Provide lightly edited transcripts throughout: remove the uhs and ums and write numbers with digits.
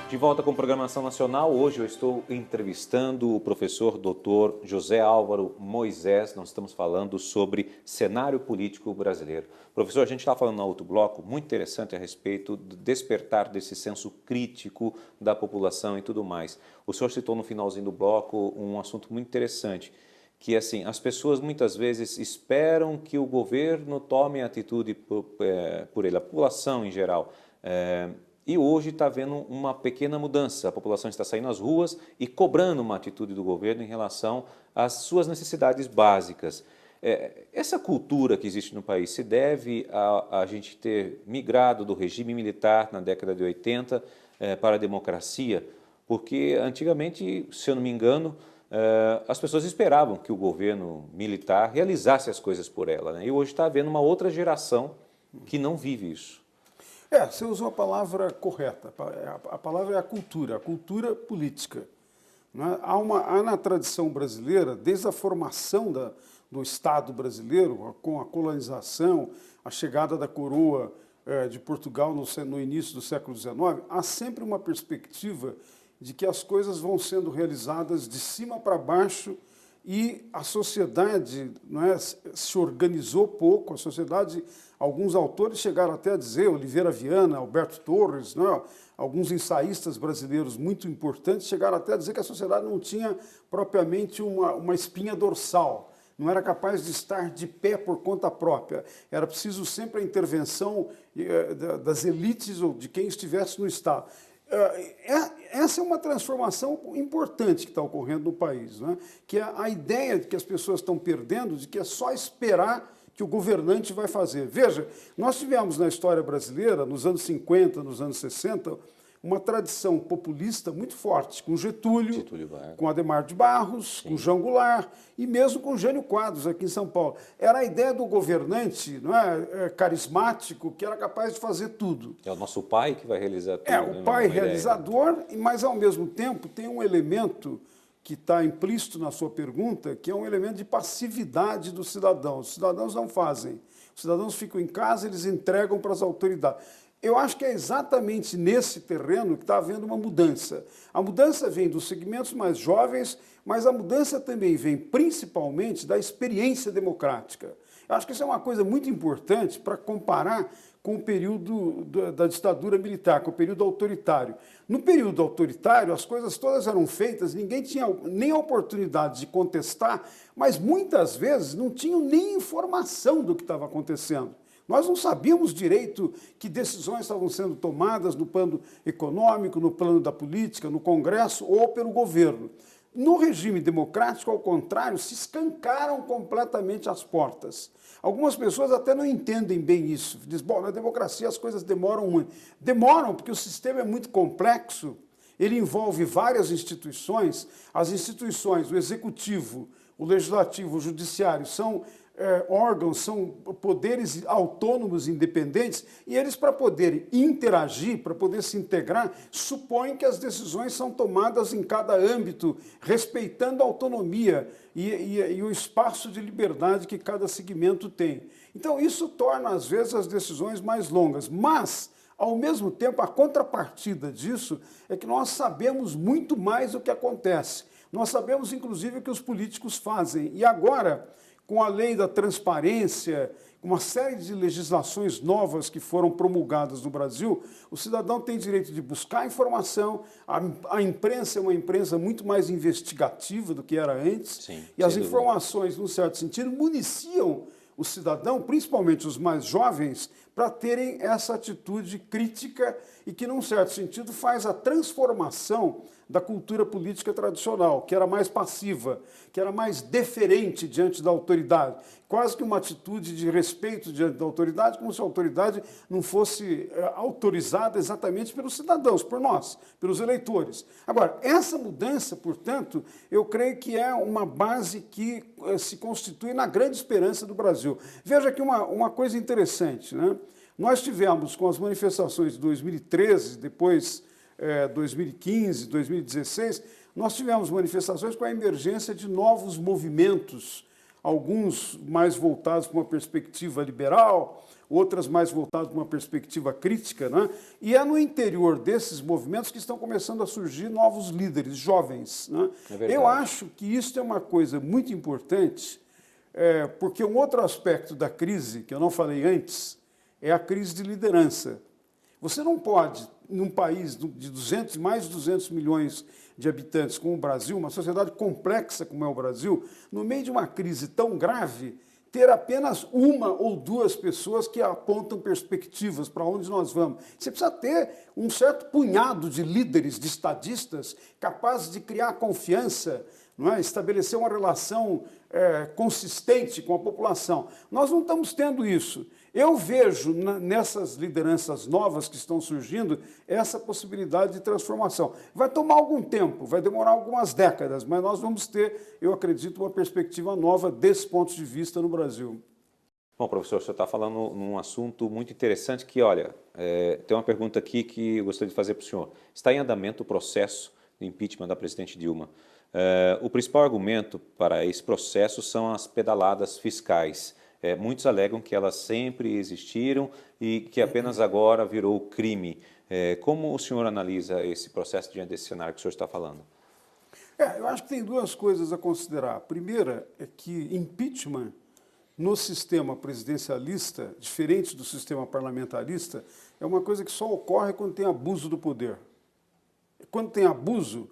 De volta com Programação Nacional, hoje eu estou entrevistando o professor Dr. José Álvaro Moisés. Nós estamos falando sobre cenário político brasileiro. Professor, a gente está falando no outro bloco, muito interessante a respeito do despertar desse senso crítico da população e tudo mais. O senhor citou no finalzinho do bloco um assunto muito interessante, que assim, as pessoas muitas vezes esperam que o governo tome atitude por ele, a população em geral. E hoje está havendo uma pequena mudança, a população está saindo às ruas e cobrando uma atitude do governo em relação às suas necessidades básicas. Essa cultura que existe no país se deve a gente ter migrado do regime militar na década de 80 para a democracia, porque antigamente, se eu não me engano, as pessoas esperavam que o governo militar realizasse as coisas por ela, né? E hoje está havendo uma outra geração que não vive isso. Você usou a palavra correta. A palavra é a cultura política. Né? Há na tradição brasileira, desde a formação do Estado brasileiro, com a colonização, a chegada da coroa de Portugal no início do século XIX, há sempre uma perspectiva de que as coisas vão sendo realizadas de cima para baixo e a sociedade, não é, se organizou pouco, a sociedade, alguns autores chegaram até a dizer, Oliveira Viana, Alberto Torres, não é, alguns ensaístas brasileiros muito importantes chegaram até a dizer que a sociedade não tinha propriamente uma espinha dorsal, não era capaz de estar de pé por conta própria, era preciso sempre a intervenção das elites ou de quem estivesse no Estado. Essa é uma transformação importante que está ocorrendo no país, né? Que é a ideia de que as pessoas estão perdendo, de que é só esperar que o governante vai fazer. Veja, nós tivemos na história brasileira, nos anos 50, nos anos 60, uma tradição populista muito forte, com Getúlio com Adhemar de Barros, sim, com João Goulart e mesmo com Jânio Quadros aqui em São Paulo. Era a ideia do governante, não é, carismático, que era capaz de fazer tudo. É o nosso pai que vai realizar tudo. O pai realizador, mas ao mesmo tempo tem um elemento que está implícito na sua pergunta, que é um elemento de passividade dos cidadãos. Os cidadãos não fazem. Os cidadãos ficam em casa, eles entregam para as autoridades. Eu acho que é exatamente nesse terreno que está havendo uma mudança. A mudança vem dos segmentos mais jovens, mas a mudança também vem principalmente da experiência democrática. Eu acho que isso é uma coisa muito importante para comparar com o período da ditadura militar, com o período autoritário. No período autoritário, as coisas todas eram feitas, ninguém tinha nem a oportunidade de contestar, mas muitas vezes não tinham nem informação do que estava acontecendo. Nós não sabíamos direito que decisões estavam sendo tomadas no plano econômico, no plano da política, no Congresso ou pelo governo. No regime democrático, ao contrário, se escancaram completamente as portas. Algumas pessoas até não entendem bem isso. Dizem, bom, na democracia as coisas demoram muito. Demoram porque o sistema é muito complexo, ele envolve várias instituições. As instituições, o executivo, o legislativo, o judiciário, são órgãos, são poderes autônomos independentes, e eles, para poderem interagir, para poder se integrar, supõem que as decisões são tomadas em cada âmbito, respeitando a autonomia e o espaço de liberdade que cada segmento tem. Então, isso torna, às vezes, as decisões mais longas, mas, ao mesmo tempo, a contrapartida disso é que nós sabemos muito mais do que acontece. Nós sabemos, inclusive, o que os políticos fazem. E agora, com a lei da transparência, uma série de legislações novas que foram promulgadas no Brasil, o cidadão tem direito de buscar informação, a imprensa é uma imprensa muito mais investigativa do que era antes, sim, e as informações, num certo sentido, municiam o cidadão, principalmente os mais jovens, para terem essa atitude crítica e que, num certo sentido, faz a transformação da cultura política tradicional, que era mais passiva, que era mais deferente diante da autoridade, quase que uma atitude de respeito diante da autoridade, como se a autoridade não fosse autorizada exatamente pelos cidadãos, por nós, pelos eleitores. Agora, essa mudança, portanto, eu creio que é uma base que se constitui na grande esperança do Brasil. Veja aqui uma coisa interessante, né? Nós tivemos, com as manifestações de 2013, depois 2015, 2016, nós tivemos manifestações com a emergência de novos movimentos, alguns mais voltados para uma perspectiva liberal, outras mais voltadas para uma perspectiva crítica, né? E é no interior desses movimentos que estão começando a surgir novos líderes, jovens, né? Eu acho que isso é uma coisa muito importante, porque um outro aspecto da crise, que eu não falei antes, é a crise de liderança. Você não pode, num país de mais de 200 milhões de habitantes como o Brasil, uma sociedade complexa como é o Brasil, no meio de uma crise tão grave, ter apenas uma ou duas pessoas que apontam perspectivas para onde nós vamos. Você precisa ter um certo punhado de líderes, de estadistas, capazes de criar confiança, não é? Estabelecer uma relação consistente com a população. Nós não estamos tendo isso. Eu vejo nessas lideranças novas que estão surgindo essa possibilidade de transformação. Vai tomar algum tempo, vai demorar algumas décadas, mas nós vamos ter, eu acredito, uma perspectiva nova desse ponto de vista no Brasil. Bom, professor, o senhor está falando num assunto muito interessante que, olha, tem uma pergunta aqui que eu gostaria de fazer para o senhor. Está em andamento o processo de impeachment da presidente Dilma. O principal argumento para esse processo são as pedaladas fiscais. Muitos alegam que elas sempre existiram e que apenas agora virou crime. Como o senhor analisa esse processo diante desse cenário que o senhor está falando? Eu acho que tem duas coisas a considerar. A primeira é que impeachment no sistema presidencialista, diferente do sistema parlamentarista, é uma coisa que só ocorre quando tem abuso do poder. Quando tem abuso,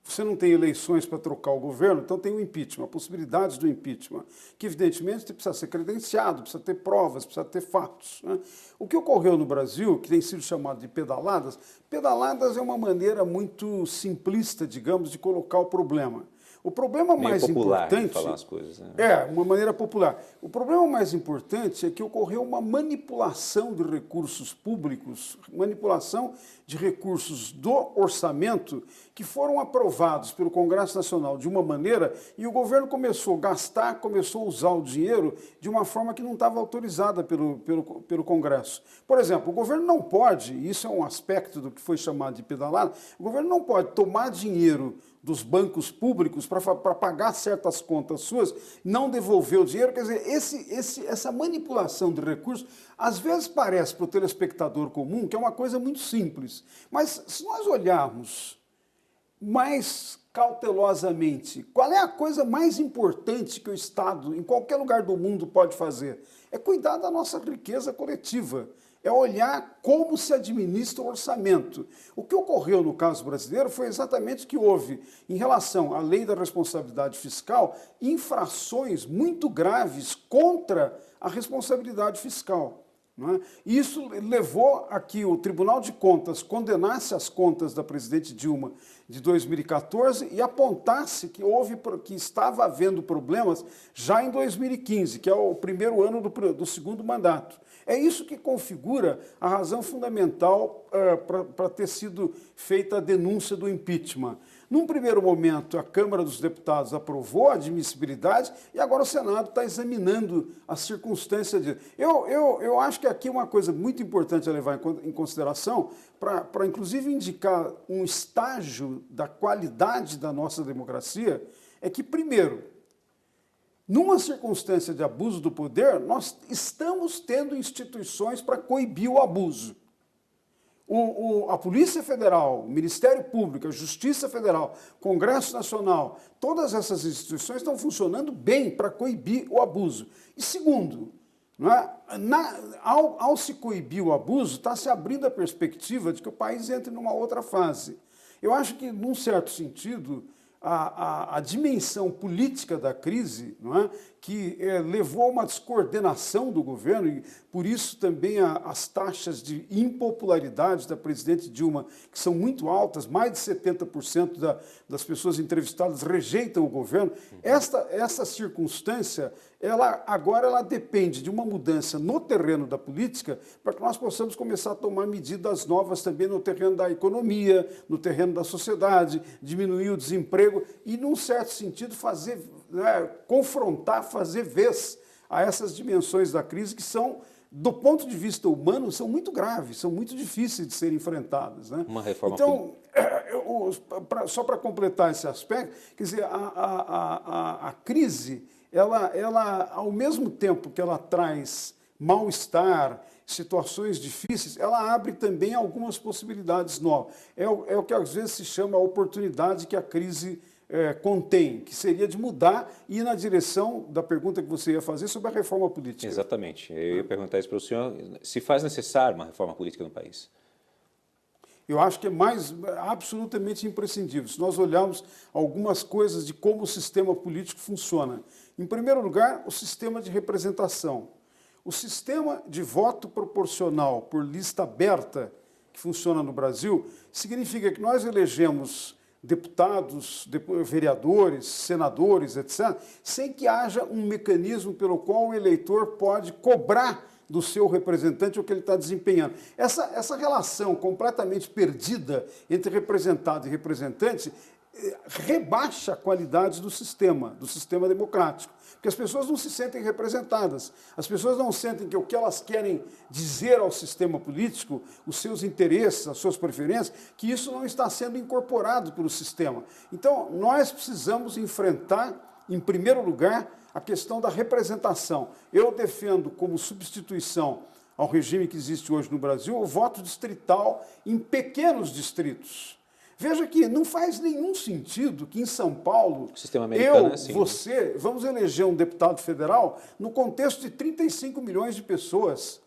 você não tem eleições para trocar o governo, então tem o impeachment, possibilidades do impeachment, que evidentemente precisa ser credenciado, precisa ter provas, precisa ter fatos, né? O que ocorreu no Brasil, que tem sido chamado de pedaladas, pedaladas é uma maneira muito simplista, digamos, de colocar o problema. O problema mais importante... falar as coisas, né? Uma maneira popular. O problema mais importante é que ocorreu uma manipulação de recursos públicos, manipulação de recursos do orçamento que foram aprovados pelo Congresso Nacional de uma maneira e o governo começou a gastar, começou a usar o dinheiro de uma forma que não estava autorizada pelo Congresso. Por exemplo, o governo não pode, isso é um aspecto do que foi chamado de pedalada, o governo não pode tomar dinheiro dos bancos públicos para pagar certas contas suas, não devolver o dinheiro. Quer dizer, essa manipulação de recursos, às vezes parece para o telespectador comum que é uma coisa muito simples. Mas se nós olharmos mais cautelosamente, qual é a coisa mais importante que o Estado, em qualquer lugar do mundo, pode fazer? É cuidar da nossa riqueza coletiva. É olhar como se administra o orçamento. O que ocorreu no caso brasileiro foi exatamente o que houve em relação à lei da responsabilidade fiscal, infrações muito graves contra a responsabilidade fiscal. Não é? Isso levou a que o Tribunal de Contas condenasse as contas da presidente Dilma de 2014 e apontasse que estava havendo problemas já em 2015, que é o primeiro ano do segundo mandato. É isso que configura a razão fundamental para ter sido feita a denúncia do impeachment. Num primeiro momento, a Câmara dos Deputados aprovou a admissibilidade e agora o Senado está examinando as circunstâncias disso. Eu acho que aqui uma coisa muito importante a levar em consideração, para inclusive indicar um estágio da qualidade da nossa democracia, é que, primeiro, numa circunstância de abuso do poder, nós estamos tendo instituições para coibir o abuso. A Polícia Federal, o Ministério Público, a Justiça Federal, Congresso Nacional, todas essas instituições estão funcionando bem para coibir o abuso. E segundo, não é? Ao se coibir o abuso, está se abrindo a perspectiva de que o país entre numa outra fase. Eu acho que, num certo sentido, a dimensão política da crise, não é? Que levou a uma descoordenação do governo e, por isso, também as taxas de impopularidade da presidente Dilma, que são muito altas, mais de 70% das pessoas entrevistadas rejeitam o governo. Essa circunstância, agora ela depende de uma mudança no terreno da política para que nós possamos começar a tomar medidas novas também no terreno da economia, no terreno da sociedade, diminuir o desemprego e, num certo sentido, confrontar, fazer vez a essas dimensões da crise que são, do ponto de vista humano, são muito graves, são muito difíceis de serem enfrentadas, né? Uma reforma. Então, só para completar esse aspecto, quer dizer, a crise, ela, ao mesmo tempo que ela traz mal-estar, situações difíceis, ela abre também algumas possibilidades novas. É o que às vezes se chama a oportunidade que a crise contém, que seria de mudar e ir na direção da pergunta que você ia fazer sobre a reforma política. Exatamente. Eu ia perguntar isso para o senhor, se faz necessário uma reforma política no país? Eu acho que é absolutamente imprescindível. Se nós olharmos algumas coisas de como o sistema político funciona. Em primeiro lugar, o sistema de representação. O sistema de voto proporcional por lista aberta, que funciona no Brasil, significa que nós elegemos deputados, vereadores, senadores, etc., sem que haja um mecanismo pelo qual o eleitor pode cobrar do seu representante o que ele está desempenhando. Essa relação completamente perdida entre representado e representante rebaixa a qualidade do sistema democrático, porque as pessoas não se sentem representadas, as pessoas não sentem que o que elas querem dizer ao sistema político, os seus interesses, as suas preferências, que isso não está sendo incorporado pelo sistema. Então, nós precisamos enfrentar, em primeiro lugar, a questão da representação. Eu defendo como substituição ao regime que existe hoje no Brasil o voto distrital em pequenos distritos. Veja que não faz nenhum sentido que em São Paulo, o sistema americano eu, é assim, você, vamos eleger um deputado federal no contexto de 35 milhões de pessoas.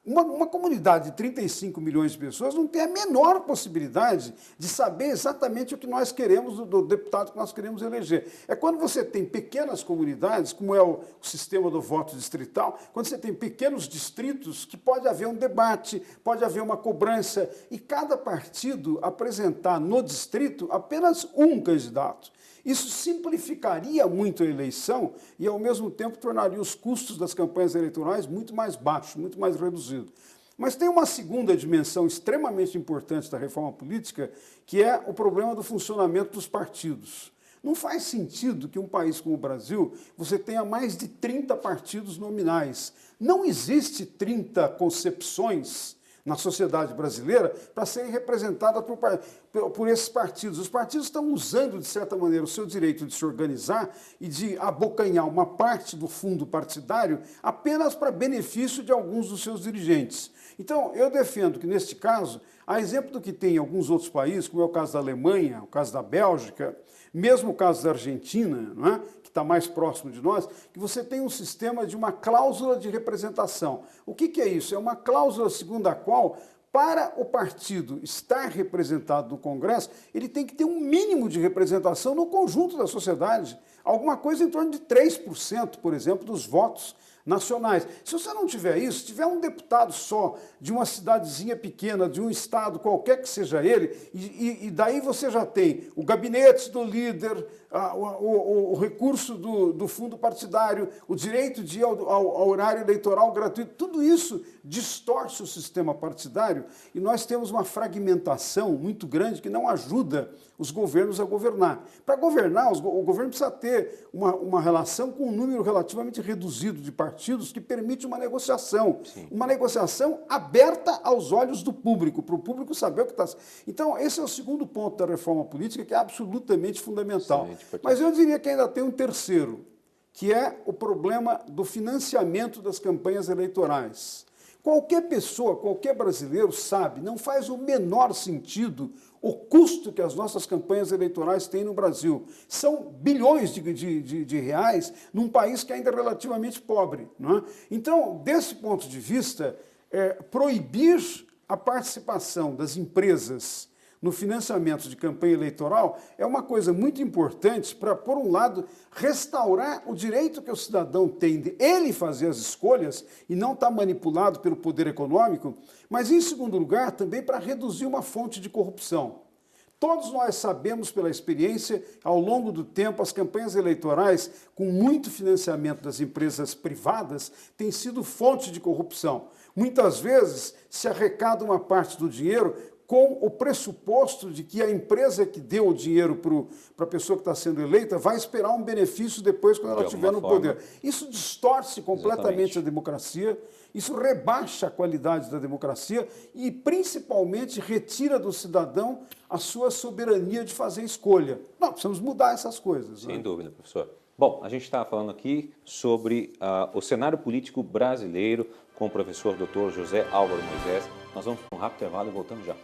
Uma comunidade de 35 milhões de pessoas não tem a menor possibilidade de saber exatamente o que nós queremos do deputado que nós queremos eleger. É quando você tem pequenas comunidades, como é o sistema do voto distrital, quando você tem pequenos distritos, que pode haver um debate, pode haver uma cobrança, e cada partido apresentar no distrito apenas um candidato. Isso simplificaria muito a eleição e, ao mesmo tempo, tornaria os custos das campanhas eleitorais muito mais baixos, muito mais reduzidos. Mas tem uma segunda dimensão extremamente importante da reforma política, que é o problema do funcionamento dos partidos. Não faz sentido que um país como o Brasil você tenha mais de 30 partidos nominais. Não existe 30 concepções na sociedade brasileira para serem representadas por esses partidos. Os partidos estão usando, de certa maneira, o seu direito de se organizar e de abocanhar uma parte do fundo partidário apenas para benefício de alguns dos seus dirigentes. Então, eu defendo que, neste caso, a exemplo do que tem em alguns outros países, como é o caso da Alemanha, o caso da Bélgica, mesmo o caso da Argentina, não é? Que está mais próximo de nós, que você tem um sistema de uma cláusula de representação. O que é isso? É uma cláusula segundo a qual, para o partido estar representado no Congresso, ele tem que ter um mínimo de representação no conjunto da sociedade, alguma coisa em torno de 3%, por exemplo, dos votos nacionais. Se você não tiver isso, se tiver um deputado só de uma cidadezinha pequena, de um estado, qualquer que seja ele, e daí você já tem o gabinete do líder, o recurso do fundo partidário, o direito de ir ao horário eleitoral gratuito, tudo isso distorce o sistema partidário e nós temos uma fragmentação muito grande que não ajuda os governos a governar. Para governar, o governo precisa ter uma relação com um número relativamente reduzido de partidos que permite uma negociação. Sim. Uma negociação aberta aos olhos do público, para o público saber o que está... Então, esse é o segundo ponto da reforma política, que é absolutamente fundamental. Sim, mas eu diria que ainda tem um terceiro, que é o problema do financiamento das campanhas eleitorais. Qualquer pessoa, qualquer brasileiro sabe, não faz o menor sentido o custo que as nossas campanhas eleitorais têm no Brasil. São bilhões de reais num país que ainda é relativamente pobre. Não é? Então, desse ponto de vista, proibir a participação das empresas no financiamento de campanha eleitoral é uma coisa muito importante para, por um lado, restaurar o direito que o cidadão tem de ele fazer as escolhas e não estar manipulado pelo poder econômico, mas, em segundo lugar, também para reduzir uma fonte de corrupção. Todos nós sabemos, pela experiência, ao longo do tempo, as campanhas eleitorais, com muito financiamento das empresas privadas, têm sido fonte de corrupção. Muitas vezes se arrecada uma parte do dinheiro com o pressuposto de que a empresa que deu o dinheiro para a pessoa que está sendo eleita vai esperar um benefício depois quando ela estiver no poder. Isso distorce completamente a democracia, isso rebaixa a qualidade da democracia e, principalmente, retira do cidadão a sua soberania de fazer escolha. Não, precisamos mudar essas coisas. Sem dúvida, professor. Bom, a gente está falando aqui sobre o cenário político brasileiro com o professor Dr. José Álvaro Moisés. Nós vamos para um rápido intervalo e voltamos já.